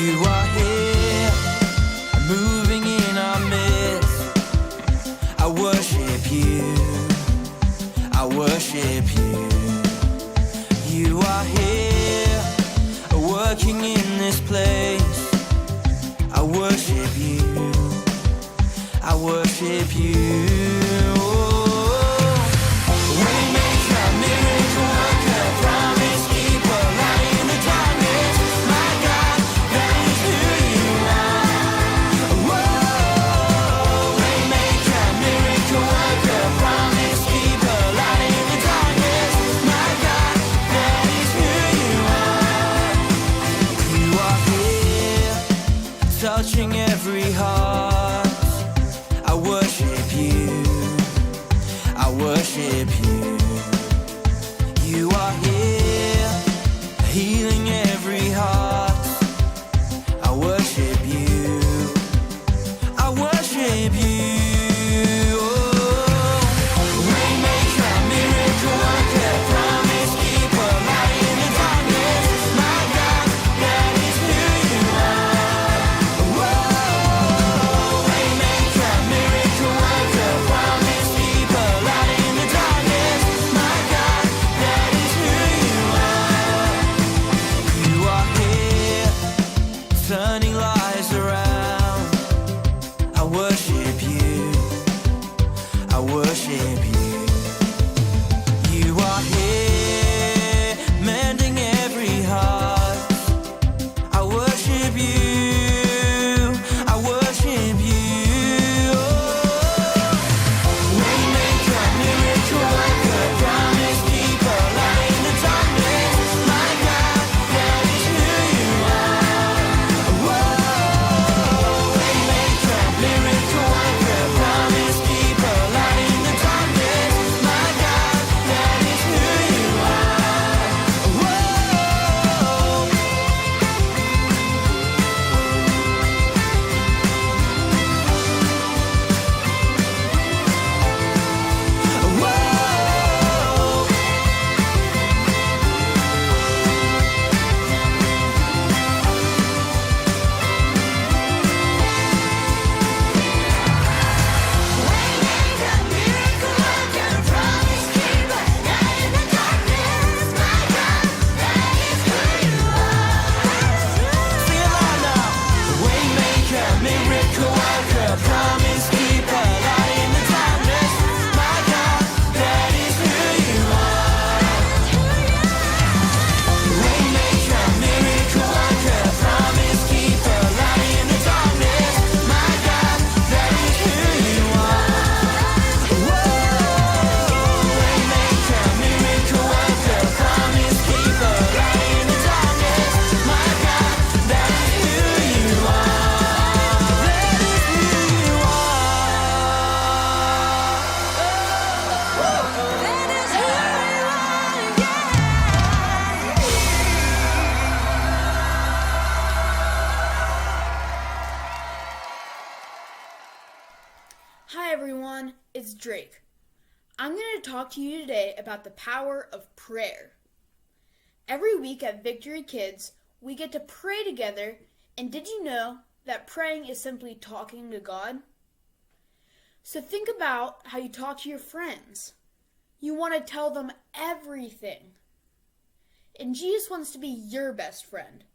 You are here, moving in our midst. I worship you, I worship you. You are here, working in this place. I worship you, I worship you. Waymaker, miracle worker, promise keeper, light in the darkness. My God, that is who you are. Whoa, waymaker, miracle worker, promise keeper, light in the darkness. My God, that is who you are. You are here, touching every heart. I worship you, I worship you. You are here, healing every heart. I worship you, I worship you. Oh, waymaker, miracle worker, promise keeper, light in the darkness. My God, that is who you are. Whoa, waymaker, miracle worker, promise keeper, light in the darkness. My God, that is who you are. You are here, turning lives around. I worship you, I worship you. You are here, mending every heart. I worship you, I worship you. Oh, waymaker, miracle worker, promise keeper, light in the darkness. My God, that is who you are. Whoa, waymaker, miracle worker, promise keeper, light in the darkness. My God, that is who you are. Whoa. Whoa. Waymaker, miracle worker, promise keeper, light in the darkness. My God, that is who you are. Sing along now. Waymaker, miracle worker, promise keeper, light in the darkness. My God, that is who you are. Waymaker, miracle worker, promise keeper, light in the darkness. My God, that is who you are. Whoa, waymaker, miracle worker, promise keeper, light in the darkness. My God, that is who you are. That is who you are. That is who you Hi everyone, it's Drake. I'm going to talk to you today about the power of prayer. Every week at Victory Kids, we get to pray together, and did you know that praying is simply talking to God? So think about how you talk to your friends. You want to tell them everything. And Jesus wants to be your best friend.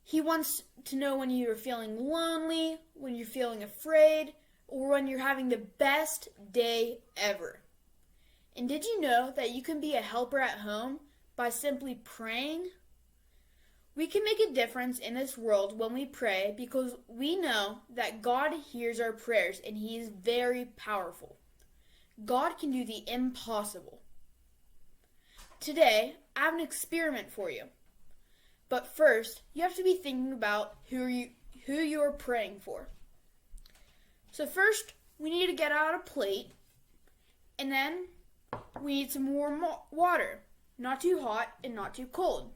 He wants to know when you're feeling lonely, when you're feeling afraid, or when you're having the best day ever. And did you know that you can be a helper at home by simply praying? We can make a difference in this world when we pray because we know that God hears our prayers and He is very powerful. God can do the impossible. Today, I have an experiment for you. But first, you have to be thinking about who you are praying for. So first, we need to get out a plate, and then we need some warm water, not too hot and not too cold.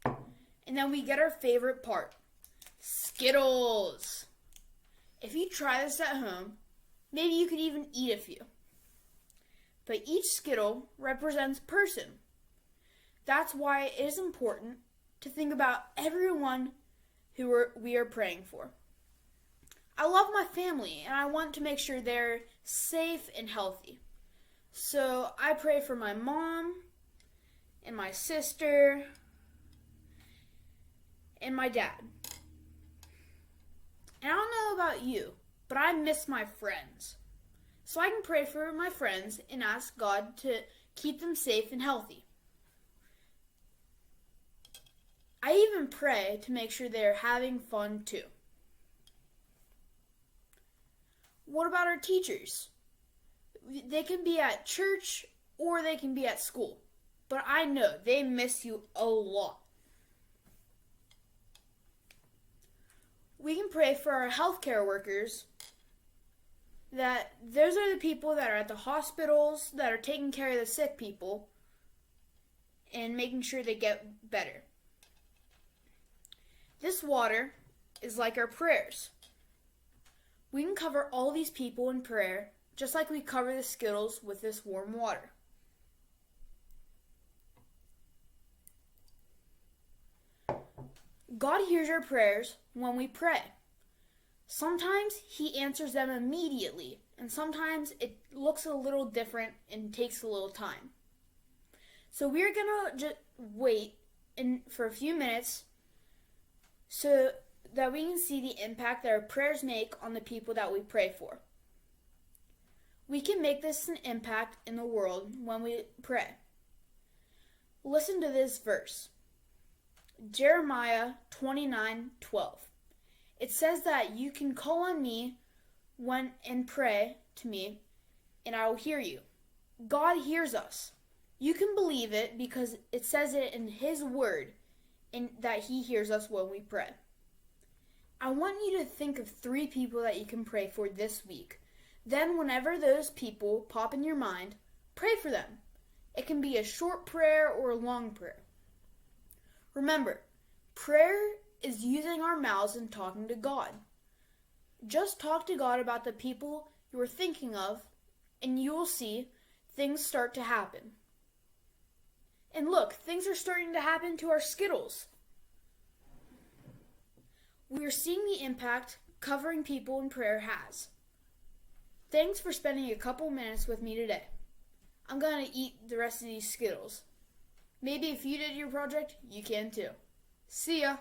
And then we get our favorite part, Skittles. If you try this at home, maybe you could even eat a few. But each Skittle represents a person. That's why it is important to think about everyone we are praying for. I love my family and I want to make sure they're safe and healthy. So I pray for my mom and my sister and my dad. And I don't know about you, but I miss my friends. So I can pray for my friends and ask God to keep them safe and healthy. I even pray to make sure they're having fun too. What about our teachers? They can be at church or they can be at school, but I know they miss you a lot. We can pray for our healthcare workers, that those are the people that are at the hospitals, that are taking care of the sick people and making sure they get better. This water is like our prayers. We can cover all these people in prayer just like we cover the Skittles with this warm water. God hears our prayers when we pray. Sometimes He answers them immediately, and sometimes it looks a little different and takes a little time. So we're going to just wait for a few minutes so that we can see the impact that our prayers make on the people that we pray for. We can make this an impact in the world when we pray. Listen to this verse. Jeremiah 29:12. It says that you can call on me and pray to me, and I will hear you. God hears us. You can believe it because it says it in His word, and that He hears us when we pray. I want you to think of 3 people that you can pray for this week. Then whenever those people pop in your mind, pray for them. It can be a short prayer or a long prayer. Remember, prayer is using our mouths and talking to God. Just talk to God about the people you are thinking of, and you will see things start to happen. And look, things are starting to happen to our Skittles. We are seeing the impact covering people in prayer has. Thanks for spending a couple minutes with me today. I'm going to eat the rest of these Skittles. Maybe if you did your project, you can too. See ya!